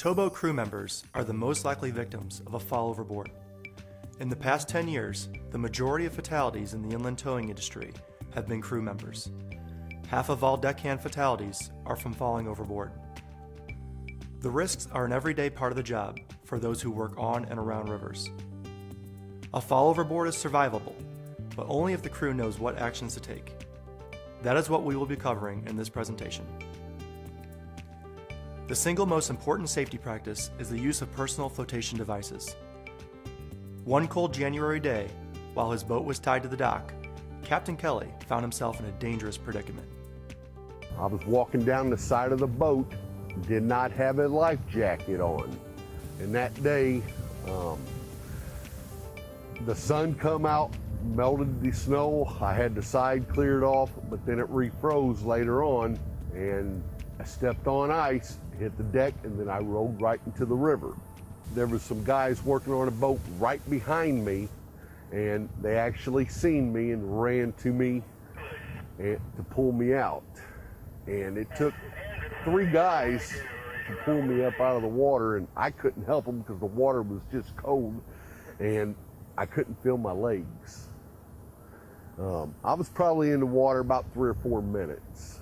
Towboat crew members are the most likely victims of a fall overboard. In the past 10 years, the majority of fatalities in the inland towing industry have been crew members. Half of all deckhand fatalities are from falling overboard. The risks are an everyday part of the job for those who work on and around rivers. A fall overboard is survivable, but only if the crew knows what actions to take. That is what we will be covering in this presentation. The single most important safety practice is the use of personal flotation devices. One cold January day, while his boat was tied to the dock, Captain Kelly found himself in a dangerous predicament. I was walking down the side of the boat, did not have a life jacket on. And that day, the sun come out, melted the snow. I had the side cleared off, but then it refroze later on, and I stepped on ice, hit the deck, and then I rolled right into the river. There was some guys working on a boat right behind me, and they actually seen me and ran to me to pull me out. And it took 3 guys to pull me up out of the water, and I couldn't help them because the water was just cold, and I couldn't feel my legs. I was probably in the water about 3 or 4 minutes,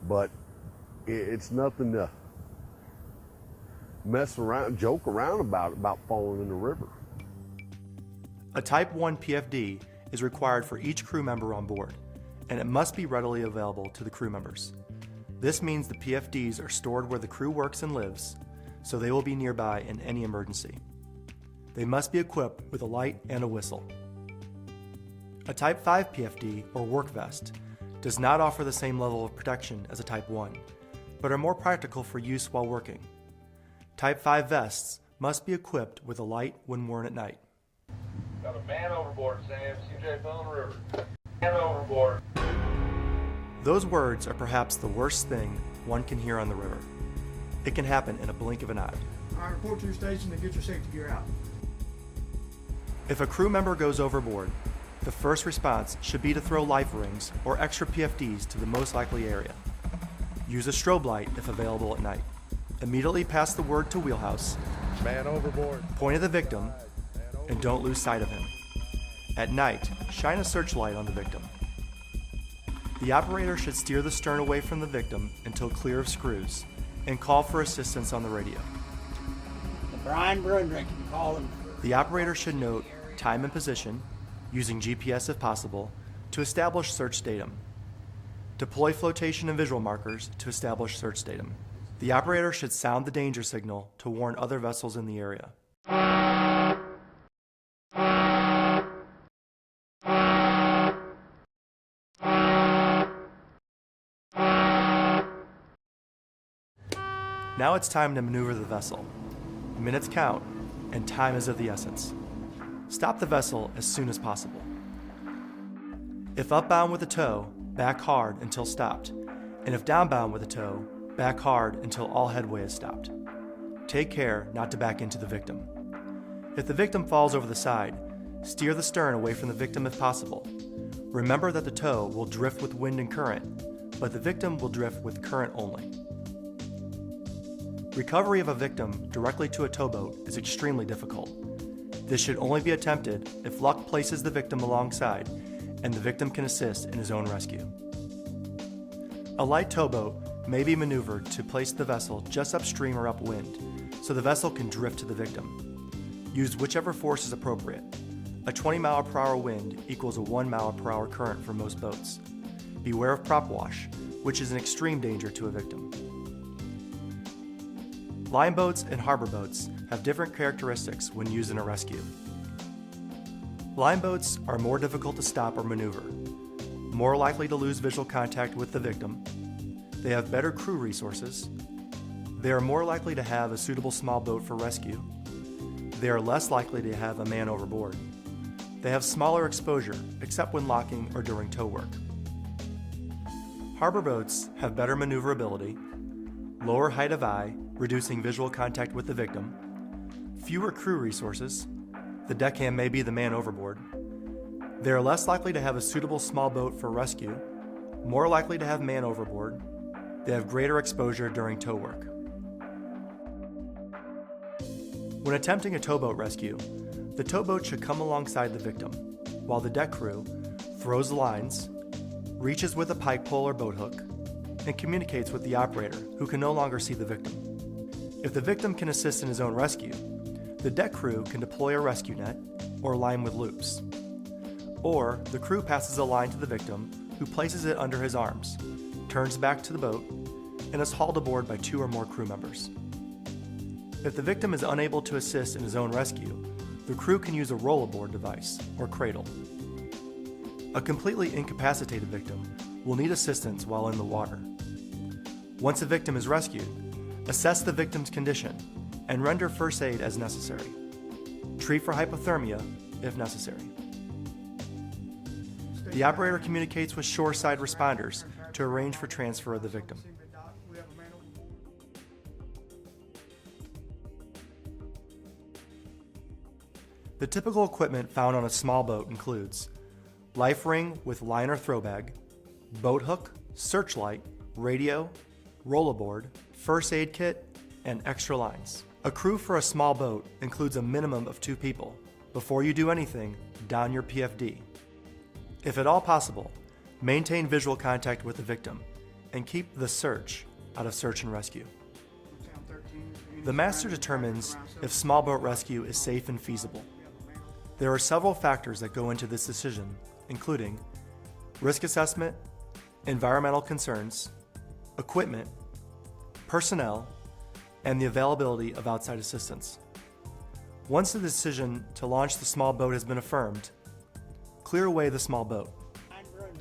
but it's nothing to mess around, joke around about falling in the river. A Type 1 PFD is required for each crew member on board, and it must be readily available to the crew members. This means the PFDs are stored where the crew works and lives, so they will be nearby in any emergency. They must be equipped with a light and a whistle. A Type 5 PFD, or work vest, does not offer the same level of protection as a Type 1, but are more practical for use while working. Type 5 vests must be equipped with a light when worn at night. Got a man overboard, Sam. CJ fell in the river. Man overboard. Those words are perhaps the worst thing one can hear on the river. It can happen in a blink of an eye. All right, report to your station and get your safety gear out. If a crew member goes overboard, the first response should be to throw life rings or extra PFDs to the most likely area. Use a strobe light if available at night. Immediately pass the word to wheelhouse, Man overboard. point at the victim, and don't lose sight of him. At night, shine a searchlight on the victim. The operator should steer the stern away from the victim until clear of screws, and call for assistance on the radio. The Brian Brundrick can call him. The operator should note time and position, using GPS if possible, to establish search datum. Deploy flotation and visual markers to establish search datum. The operator should sound the danger signal to warn other vessels in the area. Now it's time to maneuver the vessel. Minutes count, and time is of the essence. Stop the vessel as soon as possible. If upbound with a tow, back hard until stopped, and if downbound with a tow, back hard until all headway is stopped. Take care not to back into the victim. If the victim falls over the side, steer the stern away from the victim if possible. Remember that the tow will drift with wind and current, but the victim will drift with current only. Recovery of a victim directly to a towboat is extremely difficult. This should only be attempted if luck places the victim alongside and the victim can assist in his own rescue. A light towboat may be maneuvered to place the vessel just upstream or upwind, so the vessel can drift to the victim. Use whichever force is appropriate. A 20-mile-per-hour wind equals a 1-mile-per-hour current for most boats. Beware of prop wash, which is an extreme danger to a victim. Line boats and harbor boats have different characteristics when used in a rescue. Line boats are more difficult to stop or maneuver, more likely to lose visual contact with the victim. They have better crew resources. They are more likely to have a suitable small boat for rescue. They are less likely to have a man overboard. They have smaller exposure, except when locking or during tow work. Harbor boats have better maneuverability, lower height of eye, reducing visual contact with the victim, fewer crew resources. The deckhand may be the man overboard. They are less likely to have a suitable small boat for rescue, more likely to have man overboard. They have greater exposure during tow work. When attempting a towboat rescue, the towboat should come alongside the victim, while the deck crew throws the lines, reaches with a pike pole or boat hook, and communicates with the operator, who can no longer see the victim. If the victim can assist in his own rescue, the deck crew can deploy a rescue net or line with loops. Or the crew passes a line to the victim, who places it under his arms, turns back to the boat, and is hauled aboard by 2 or more crew members. If the victim is unable to assist in his own rescue, the crew can use a rollaboard device or cradle. A completely incapacitated victim will need assistance while in the water. Once a victim is rescued, assess the victim's condition and render first aid as necessary. Treat for hypothermia if necessary. The operator communicates with shoreside responders to arrange for transfer of the victim. The typical equipment found on a small boat includes life ring with line or throw bag, boat hook, searchlight, radio, rollaboard, first aid kit, and extra lines. A crew for a small boat includes a minimum of 2 people. Before you do anything, don your PFD. If at all possible, maintain visual contact with the victim and keep the search out of search and rescue. The master determines if small boat rescue is safe and feasible. There are several factors that go into this decision, including risk assessment, environmental concerns, equipment, personnel, and the availability of outside assistance. Once the decision to launch the small boat has been affirmed, clear away the small boat.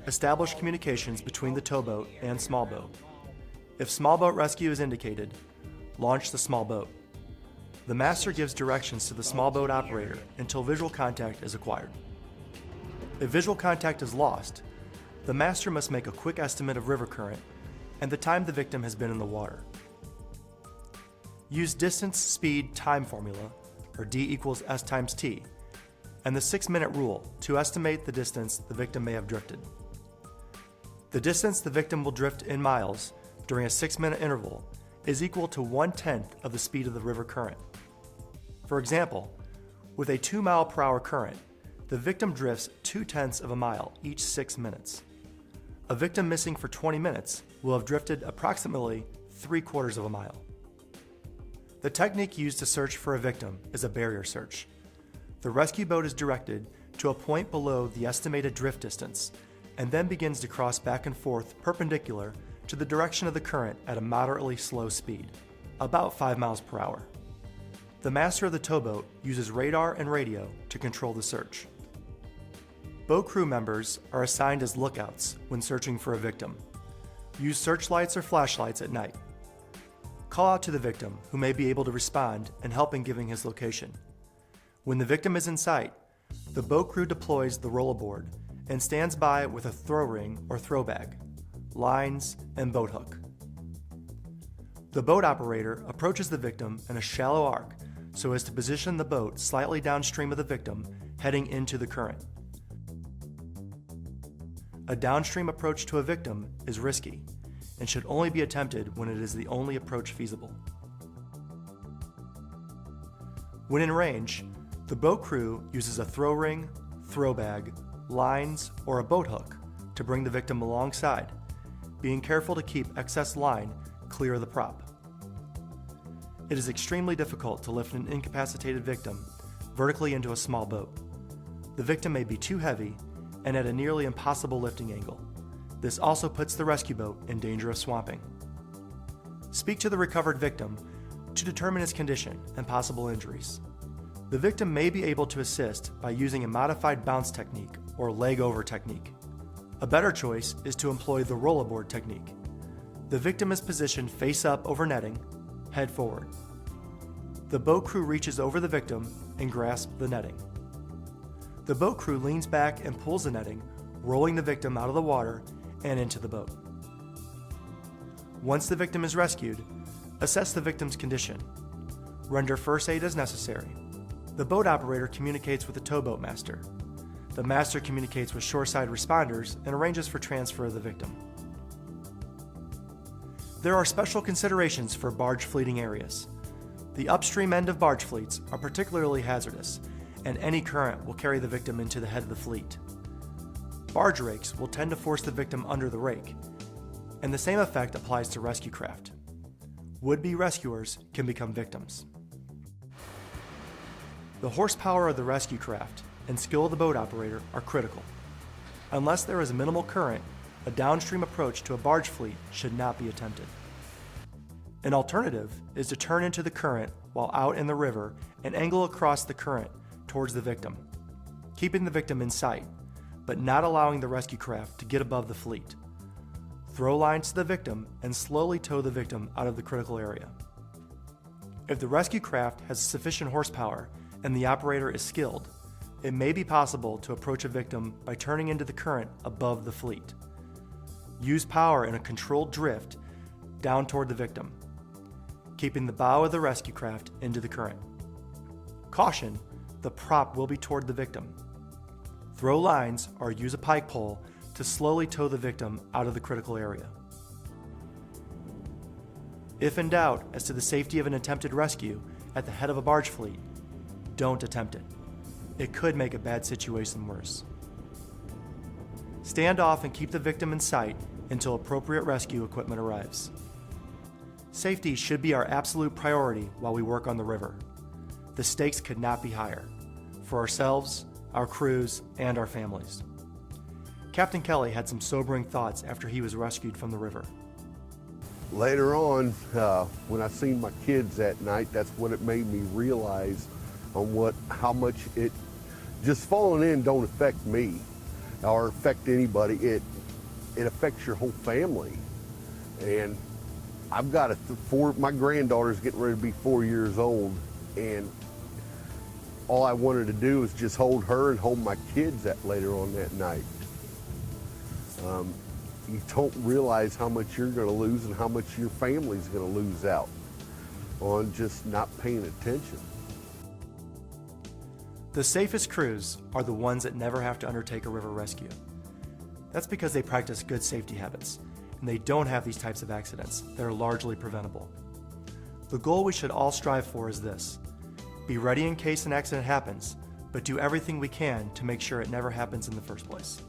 Establish communications between the towboat and small boat. If small boat rescue is indicated, launch the small boat. The master gives directions to the small boat operator until visual contact is acquired. If visual contact is lost, the master must make a quick estimate of river current and the time the victim has been in the water. Use distance, speed, time formula, or D equals S times T, and the 6-minute rule to estimate the distance the victim may have drifted. The distance the victim will drift in miles during a 6-minute interval is equal to 1/10 of the speed of the river current. For example, with a 2-mile-per-hour current, the victim drifts 2/10 of a mile each 6 minutes. A victim missing for 20 minutes will have drifted approximately 3/4 of a mile. The technique used to search for a victim is a barrier search. The rescue boat is directed to a point below the estimated drift distance and then begins to cross back and forth perpendicular to the direction of the current at a moderately slow speed, about 5 miles per hour. The master of the towboat uses radar and radio to control the search. Boat crew members are assigned as lookouts when searching for a victim. Use searchlights or flashlights at night. Call out to the victim, who may be able to respond and help in giving his location. When the victim is in sight, the boat crew deploys the rollaboard and stands by with a throw ring or throw bag, lines, and boat hook. The boat operator approaches the victim in a shallow arc so as to position the boat slightly downstream of the victim, heading into the current. A downstream approach to a victim is risky and should only be attempted when it is the only approach feasible. When in range, the boat crew uses a throw ring, throw bag, lines, or a boat hook to bring the victim alongside, being careful to keep excess line clear of the prop. It is extremely difficult to lift an incapacitated victim vertically into a small boat. The victim may be too heavy and at a nearly impossible lifting angle. This also puts the rescue boat in danger of swamping. Speak to the recovered victim to determine his condition and possible injuries. The victim may be able to assist by using a modified bounce technique or leg over technique. A better choice is to employ the rollaboard technique. The victim is positioned face up over netting, head forward. The boat crew reaches over the victim and grasps the netting. The boat crew leans back and pulls the netting, rolling the victim out of the water and into the boat. Once the victim is rescued, assess the victim's condition. Render first aid as necessary. The boat operator communicates with the towboat master. The master communicates with shoreside responders and arranges for transfer of the victim. There are special considerations for barge fleeting areas. The upstream end of barge fleets are particularly hazardous, and any current will carry the victim into the head of the fleet. Barge rakes will tend to force the victim under the rake, and the same effect applies to rescue craft. Would-be rescuers can become victims. The horsepower of the rescue craft and skill of the boat operator are critical. Unless there is a minimal current, a downstream approach to a barge fleet should not be attempted. An alternative is to turn into the current while out in the river and angle across the current towards the victim, keeping the victim in sight, but not allowing the rescue craft to get above the fleet. Throw lines to the victim and slowly tow the victim out of the critical area. If the rescue craft has sufficient horsepower and the operator is skilled, it may be possible to approach a victim by turning into the current above the fleet. Use power in a controlled drift down toward the victim, keeping the bow of the rescue craft into the current. Caution, the prop will be toward the victim. Throw lines or use a pike pole to slowly tow the victim out of the critical area. If in doubt as to the safety of an attempted rescue at the head of a barge fleet, don't attempt it. It could make a bad situation worse. Stand off and keep the victim in sight until appropriate rescue equipment arrives. Safety should be our absolute priority while we work on the river. The stakes could not be higher for ourselves, our crews, and our families. Captain Kelly had some sobering thoughts after he was rescued from the river. Later on, when I seen my kids that night, that's what it made me realize on how much it just falling in don't affect me or affect anybody. It affects your whole family. And I've got my granddaughter's getting ready to be 4 years old, and all I wanted to do was just hold her and hold my kids later on that night. You don't realize how much you're going to lose and how much your family's going to lose out on just not paying attention. The safest crews are the ones that never have to undertake a river rescue. That's because they practice good safety habits, and they don't have these types of accidents that are largely preventable. The goal we should all strive for is this: be ready in case an accident happens, but do everything we can to make sure it never happens in the first place.